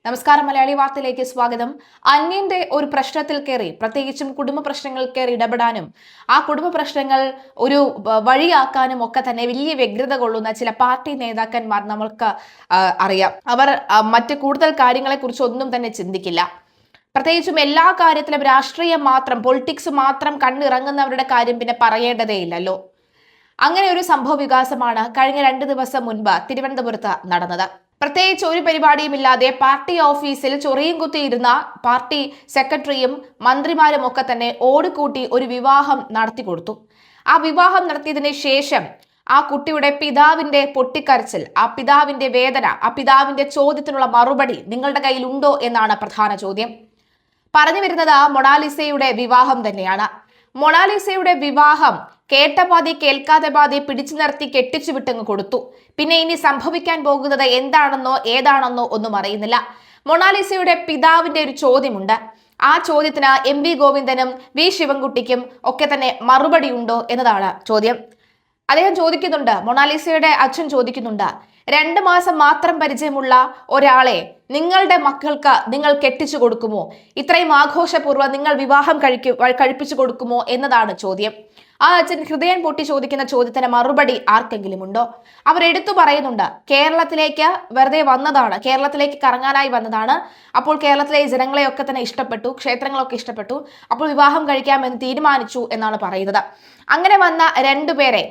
നമസ്കാരം. മലയാളി വാർത്തയിലേക്ക് സ്വാഗതം. അന്യന്റെ ഒരു പ്രശ്നത്തിൽ കയറി, പ്രത്യേകിച്ചും കുടുംബ പ്രശ്നങ്ങൾ കയറി ഇടപെടാനും ആ കുടുംബ പ്രശ്നങ്ങൾ ഒരു വഴിയാക്കാനും ഒക്കെ തന്നെ വലിയ വ്യഗ്രത കൊള്ളുന്ന ചില പാർട്ടി നേതാക്കന്മാർ നമ്മൾക്ക് അറിയാം. അവർ മറ്റ് കൂടുതൽ കാര്യങ്ങളെ കുറിച്ച് ഒന്നും തന്നെ ചിന്തിക്കില്ല. പ്രത്യേകിച്ചും എല്ലാ കാര്യത്തിലും രാഷ്ട്രീയം മാത്രം, പൊളിറ്റിക്സ് മാത്രം കണ്ണിറങ്ങുന്നവരുടെ കാര്യം പിന്നെ പറയേണ്ടതേ ഇല്ലല്ലോ. അങ്ങനെ ഒരു സംഭവ വികാസമാണ് കഴിഞ്ഞ 2 ദിവസം മുൻപ് തിരുവനന്തപുരത്ത് നടന്നത്. പ്രത്യേകിച്ച് ഒരു പരിപാടിയുമില്ലാതെ പാർട്ടി ഓഫീസിൽ ചൊറിയും കുത്തിയിരുന്ന പാർട്ടി സെക്രട്ടറിയും മന്ത്രിമാരും ഒക്കെ തന്നെ ഓടിക്കൂട്ടി ഒരു വിവാഹം നടത്തി കൊടുത്തു. ആ വിവാഹം നടത്തിയതിന് ശേഷം ആ കുട്ടിയുടെ പിതാവിന്റെ പൊട്ടിക്കരച്ചിൽ, ആ പിതാവിന്റെ വേദന, ആ പിതാവിന്റെ ചോദ്യത്തിനുള്ള മറുപടി നിങ്ങളുടെ കയ്യിൽ ഉണ്ടോ എന്നാണ് പ്രധാന ചോദ്യം. പറഞ്ഞു വരുന്നത് മൊണാലിസയുടെ വിവാഹം തന്നെയാണ്. മൊണാലിസയുടെ വിവാഹം കേട്ട പാതി കേൾക്കാതെ പാതി പിടിച്ചു നിർത്തി കെട്ടിച്ചു വിട്ടങ്ങ് കൊടുത്തു. പിന്നെ ഇനി സംഭവിക്കാൻ പോകുന്നത് എന്താണെന്നോ ഏതാണെന്നോ ഒന്നും അറിയുന്നില്ല. മൊണാലിസയുടെ പിതാവിന്റെ ഒരു ചോദ്യമുണ്ട്. ആ ചോദ്യത്തിന് MV ഗോവിന്ദനും V ശിവൻകുട്ടിക്കും ഒക്കെ തന്നെ മറുപടി ഉണ്ടോ എന്നതാണ് ചോദ്യം. അദ്ദേഹം ചോദിക്കുന്നുണ്ട്, മൊണാലിസയുടെ അച്ഛൻ ചോദിക്കുന്നുണ്ട്, 2 മാസം മാത്രം പരിചയമുള്ള ഒരാളെ നിങ്ങളുടെ മക്കൾക്ക് നിങ്ങൾ കെട്ടിച്ചു കൊടുക്കുമോ? ഇത്രയും ആഘോഷപൂർവ്വം നിങ്ങൾ വിവാഹം കഴിപ്പിച്ചു കൊടുക്കുമോ എന്നതാണ് ചോദ്യം. ആ അച്ഛൻ ഹൃദയം പൊട്ടി ചോദിക്കുന്ന ചോദ്യത്തിന് മറുപടി ആർക്കെങ്കിലും ഉണ്ടോ? അവർ എടുത്തു പറയുന്നുണ്ട്, കേരളത്തിലേക്ക് വെറുതെ വന്നതാണ്, കേരളത്തിലേക്ക് കറങ്ങാനായി വന്നതാണ്. അപ്പോൾ കേരളത്തിലെ ജനങ്ങളെയൊക്കെ തന്നെ ഇഷ്ടപ്പെട്ടു, ക്ഷേത്രങ്ങളൊക്കെ ഇഷ്ടപ്പെട്ടു, അപ്പോൾ വിവാഹം കഴിക്കാമെന്ന് തീരുമാനിച്ചു എന്നാണ് പറയുന്നത്. അങ്ങനെ വന്ന 2 പേരെ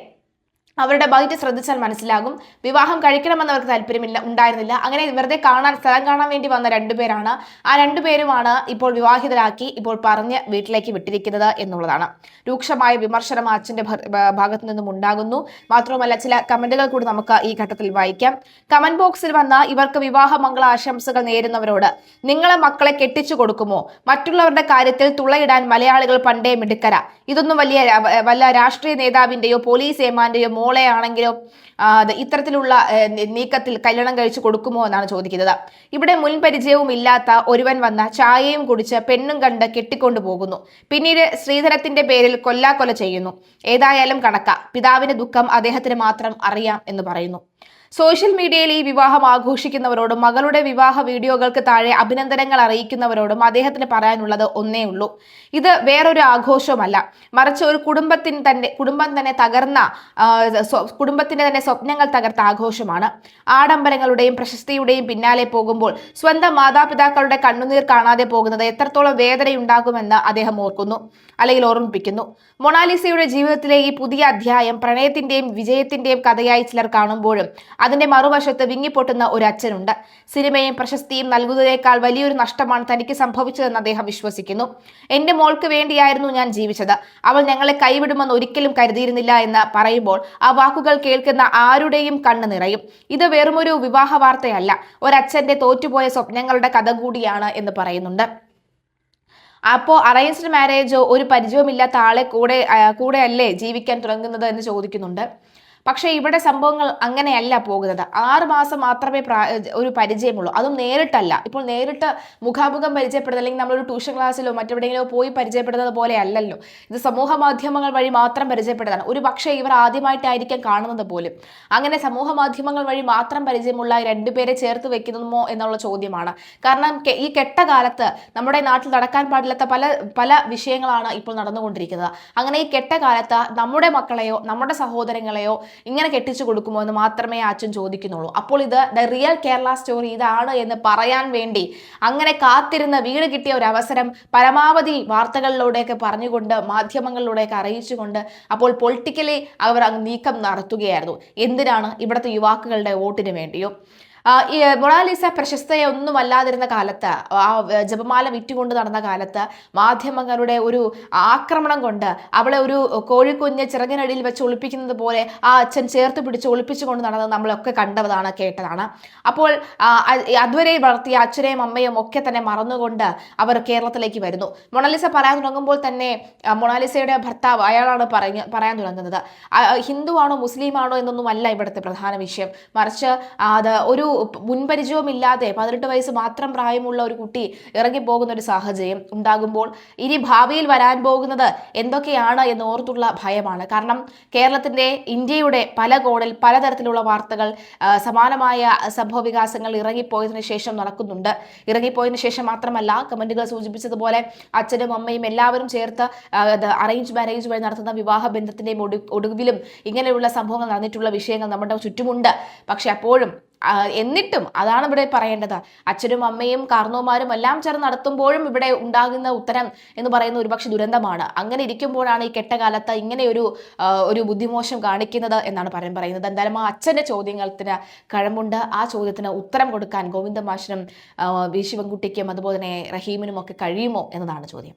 അവരുടെ ബൈറ്റ് ശ്രദ്ധിച്ചാൽ മനസ്സിലാകും വിവാഹം കഴിക്കണമെന്ന് അവർക്ക് ഉണ്ടായിരുന്നില്ല. അങ്ങനെ വെറുതെ സ്ഥലം കാണാൻ വേണ്ടി വന്ന 2 പേരാണ്. ആ 2 പേരുമാണ് ഇപ്പോൾ വിവാഹിതരാക്കി ഇപ്പോൾ പറഞ്ഞ് വീട്ടിലേക്ക് വിട്ടിരിക്കുന്നത് എന്നുള്ളതാണ്. രൂക്ഷമായ വിമർശനം അച്ഛന്റെ ഭാഗത്തു നിന്നും ഉണ്ടാകുന്നു. മാത്രവുമല്ല, ചില കമന്റുകൾ കൂടി നമുക്ക് ഈ ഘട്ടത്തിൽ വായിക്കാം. കമന്റ് ബോക്സിൽ വന്ന ഇവർക്ക് വിവാഹ മംഗള ആശംസകൾ നേരുന്നവരോട്, നിങ്ങളെ മക്കളെ കെട്ടിച്ചു കൊടുക്കുമോ? മറ്റുള്ളവരുടെ കാര്യത്തിൽ തുളയിടാൻ മലയാളികൾ പണ്ടേ മിടുക്കര. ഇതൊന്നും വല്ല രാഷ്ട്രീയ നേതാവിന്റെയോ പോലീസ് ഏമാന്റെയോ മോളെ ആണെങ്കിലോ ഇത്തരത്തിലുള്ള നീക്കത്തിൽ കല്യാണം കഴിച്ചു കൊടുക്കുമോ എന്നാണ് ചോദിക്കുന്നത്. ഇവിടെ മുൻപരിചയവും ഇല്ലാത്ത ഒരുവൻ വന്ന ചായയും കുടിച്ച് പെണ്ണും കണ്ട് കെട്ടിക്കൊണ്ടു പോകുന്നു. പിന്നീട് ശ്രീധരത്തിന്റെ പേരിൽ കൊല്ലാക്കൊല ചെയ്യുന്നു. ഏതായാലും കണക്ക. പിതാവിന്റെ ദുഃഖം അദ്ദേഹത്തിന് മാത്രം അറിയാം എന്ന് പറയുന്നു. സോഷ്യൽ മീഡിയയിൽ ഈ വിവാഹം ആഘോഷിക്കുന്നവരോടും മകളുടെ വിവാഹ വീഡിയോകൾക്ക് താഴെ അഭിനന്ദനങ്ങൾ അറിയിക്കുന്നവരോടും അദ്ദേഹത്തിന് പറയാനുള്ളത് ഒന്നേ ഉള്ളൂ, ഇത് വേറൊരു ആഘോഷമല്ല, മറിച്ച് ഒരു കുടുംബം തന്നെ തകർന്ന കുടുംബത്തിന്റെ തന്നെ സ്വപ്നങ്ങൾ തകർത്ത ആഘോഷമാണ്. ആഡംബരങ്ങളുടെയും പ്രശസ്തിയുടെയും പിന്നാലെ പോകുമ്പോൾ സ്വന്തം മാതാപിതാക്കളുടെ കണ്ണുനീർ കാണാതെ പോകുന്നത് എത്രത്തോളം വേദനയുണ്ടാകുമെന്ന് അദ്ദേഹം ഓർമ്മിപ്പിക്കുന്നു. മൊണാലിസയുടെ ജീവിതത്തിലെ ഈ പുതിയ അധ്യായം പ്രണയത്തിന്റെയും വിജയത്തിന്റെയും കഥയായി ചിലർ കാണുമ്പോഴും അതിന്റെ മറുവശത്ത് വിങ്ങിപ്പൊട്ടുന്ന ഒരു അച്ഛനുണ്ട്. സിനിമയും പ്രശസ്തിയും നൽകുന്നതിനേക്കാൾ വലിയൊരു നഷ്ടമാണ് തനിക്ക് സംഭവിച്ചതെന്ന് അദ്ദേഹം വിശ്വസിക്കുന്നു. എന്റെ മോൾക്ക് വേണ്ടിയായിരുന്നു ഞാൻ ജീവിച്ചത്, അവൾ ഞങ്ങളെ കൈവിടുമെന്ന് ഒരിക്കലും കരുതിയിരുന്നില്ല എന്ന് പറയുമ്പോൾ ആ വാക്കുകൾ കേൾക്കുന്ന ആരുടെയും കണ്ണ് നിറയും. ഇത് വെറുമൊരു വിവാഹ വാർത്തയല്ല, ഒരച്ഛന്റെ തോറ്റുപോയ സ്വപ്നങ്ങളുടെ കഥ കൂടിയാണ് എന്ന് പറയുന്നുണ്ട്. അപ്പോൾ അറേഞ്ച്ഡ് മാരേജോ ഒരു പരിചയമില്ലാത്ത ആളെ കൂടെ അല്ലേ ജീവിക്കാൻ തുടങ്ങുന്നത് എന്ന് ചോദിക്കുന്നുണ്ട്. പക്ഷേ ഇവിടെ സംഭവങ്ങൾ അങ്ങനെയല്ല പോകുന്നത്. 6 മാസം മാത്രമേ ഒരു പരിചയമുള്ളൂ, അതും നേരിട്ടല്ല. ഇപ്പോൾ നേരിട്ട് മുഖാമുഖം പരിചയപ്പെടുന്നത്, അല്ലെങ്കിൽ നമ്മളൊരു ട്യൂഷൻ ക്ലാസ്സിലോ മറ്റെവിടെയെങ്കിലോ പോയി പരിചയപ്പെടുന്നത് പോലെ അല്ലല്ലോ. ഇത് സമൂഹ മാധ്യമങ്ങൾ വഴി മാത്രം പരിചയപ്പെടുന്നതാണ്. ഒരു പക്ഷേ ഇവർ ആദ്യമായിട്ടായിരിക്കും കാണുന്നത് പോലും. അങ്ങനെ സമൂഹ മാധ്യമങ്ങൾ വഴി മാത്രം പരിചയമുള്ള 2 പേരെ ചേർത്ത് വെക്കുന്നുമോ എന്നുള്ള ചോദ്യമാണ്. കാരണം ഈ കെട്ട കാലത്ത് നമ്മുടെ നാട്ടിൽ നടക്കാൻ പാടില്ലാത്ത പല വിഷയങ്ങളാണ് ഇപ്പോൾ നടന്നുകൊണ്ടിരിക്കുന്നത്. അങ്ങനെ ഈ കെട്ട കാലത്ത് നമ്മുടെ മക്കളെയോ നമ്മുടെ സഹോദരങ്ങളെയോ ഇങ്ങനെ കെട്ടിച്ചു കൊടുക്കുമോ എന്ന് മാത്രമേ അച്ഛൻ ചോദിക്കുന്നുള്ളൂ. അപ്പോൾ ഇത് ദ റിയൽ കേരള സ്റ്റോറി ഇതാണ് എന്ന് പറയാൻ വേണ്ടി അങ്ങനെ കാത്തിരുന്ന വീട് കിട്ടിയ ഒരു അവസരം പരമാവധി വാർത്തകളിലൂടെയൊക്കെ പറഞ്ഞുകൊണ്ട് മാധ്യമങ്ങളിലൂടെയൊക്കെ അറിയിച്ചുകൊണ്ട് അപ്പോൾ പൊളിറ്റിക്കലി അവർ നീക്കം നടത്തുകയായിരുന്നു. എന്തിനാണ്? ഇവിടുത്തെ യുവാക്കളുടെ വോട്ടിന് വേണ്ടിയോ? ഈ മൊണാലിസ പ്രശസ്തയൊന്നും അല്ലാതിരുന്ന കാലത്ത്, ആ ജപമാല വിറ്റുകൊണ്ട് നടന്ന കാലത്ത് മാധ്യമങ്ങളുടെ ഒരു ആക്രമണം കൊണ്ട് അവളെ ഒരു കോഴിക്കുഞ്ഞ് ചിറകിനടിയിൽ വെച്ച് ഒളിപ്പിക്കുന്നത് പോലെ ആ അച്ഛൻ ചേർത്ത് പിടിച്ച് ഒളിപ്പിച്ചുകൊണ്ട് നടന്നത് നമ്മളൊക്കെ കണ്ടതാണ്, കേട്ടതാണ്. അപ്പോൾ അതുവരെ വളർത്തിയ അച്ഛനെയും അമ്മയും ഒക്കെ തന്നെ മറന്നുകൊണ്ട് അവർ കേരളത്തിലേക്ക് വരുന്നു. മൊണാലിസ പറയാൻ തുടങ്ങുമ്പോൾ തന്നെ മൊണാലിസയുടെ ഭർത്താവ് അയാളാണ് പറയാൻ തുടങ്ങുന്നത്. ഹിന്ദു ആണോ മുസ്ലിം ആണോ എന്നൊന്നുമല്ല ഇവിടുത്തെ പ്രധാന വിഷയം, മറിച്ച് അത് ഒരു മുൻപരിചയവുമില്ലാതെ 18 വയസ്സ് മാത്രം പ്രായമുള്ള ഒരു കുട്ടി ഇറങ്ങിപ്പോകുന്ന ഒരു സാഹചര്യം ഉണ്ടാകുമ്പോൾ ഇനി ഭാവിയിൽ വരാൻ പോകുന്നത് എന്തൊക്കെയാണ് എന്ന് ഓർത്തുള്ള ഭയമാണ്. കാരണം കേരളത്തിന്റെ ഇന്ത്യയുടെ പല കോണിൽ പലതരത്തിലുള്ള വാർത്തകൾ സമാനമായ സംഭവ വികാസങ്ങൾ ഇറങ്ങിപ്പോയതിനു ശേഷം നടക്കുന്നുണ്ട്. ഇറങ്ങിപ്പോയതിനു ശേഷം മാത്രമല്ല, കമന്റുകൾ സൂചിപ്പിച്ചതുപോലെ അച്ഛനും അമ്മയും എല്ലാവരും ചേർത്ത് അറേഞ്ച് മാരേജ് വഴി നടത്തുന്ന വിവാഹ ബന്ധത്തിന്റെയും ഒടുവിലും ഇങ്ങനെയുള്ള സംഭവങ്ങൾ നടന്നിട്ടുള്ള വിഷയങ്ങൾ നമ്മുടെ ചുറ്റുമുണ്ട്. പക്ഷെ അപ്പോഴും എന്നിട്ടും അതാണ് ഇവിടെ പറയേണ്ടത്. അച്ഛനും അമ്മയും കാർന്നോമാരും എല്ലാം ചേർന്ന് നടത്തുമ്പോഴും ഇവിടെ ഉണ്ടാകുന്ന ഉത്തരം എന്ന് പറയുന്ന ഒരുപക്ഷെ ദുരന്തമാണ്. അങ്ങനെ ഇരിക്കുമ്പോഴാണ് ഈ കെട്ടകാലത്ത് ഇങ്ങനെ ഒരു ബുദ്ധിമോശം കാണിക്കുന്നത് എന്നാണ് പറയുന്നത്. എന്തായാലും ആ അച്ഛന്റെ ചോദ്യത്തിന് കഴമ്പുണ്ട്. ആ ചോദ്യത്തിന് ഉത്തരം കൊടുക്കാൻ ഗോവിന്ദ മാഷിനും വി ശിവൻകുട്ടിക്കും അതുപോലെ തന്നെ റഹീമിനും ഒക്കെ കഴിയുമോ എന്നതാണ് ചോദ്യം.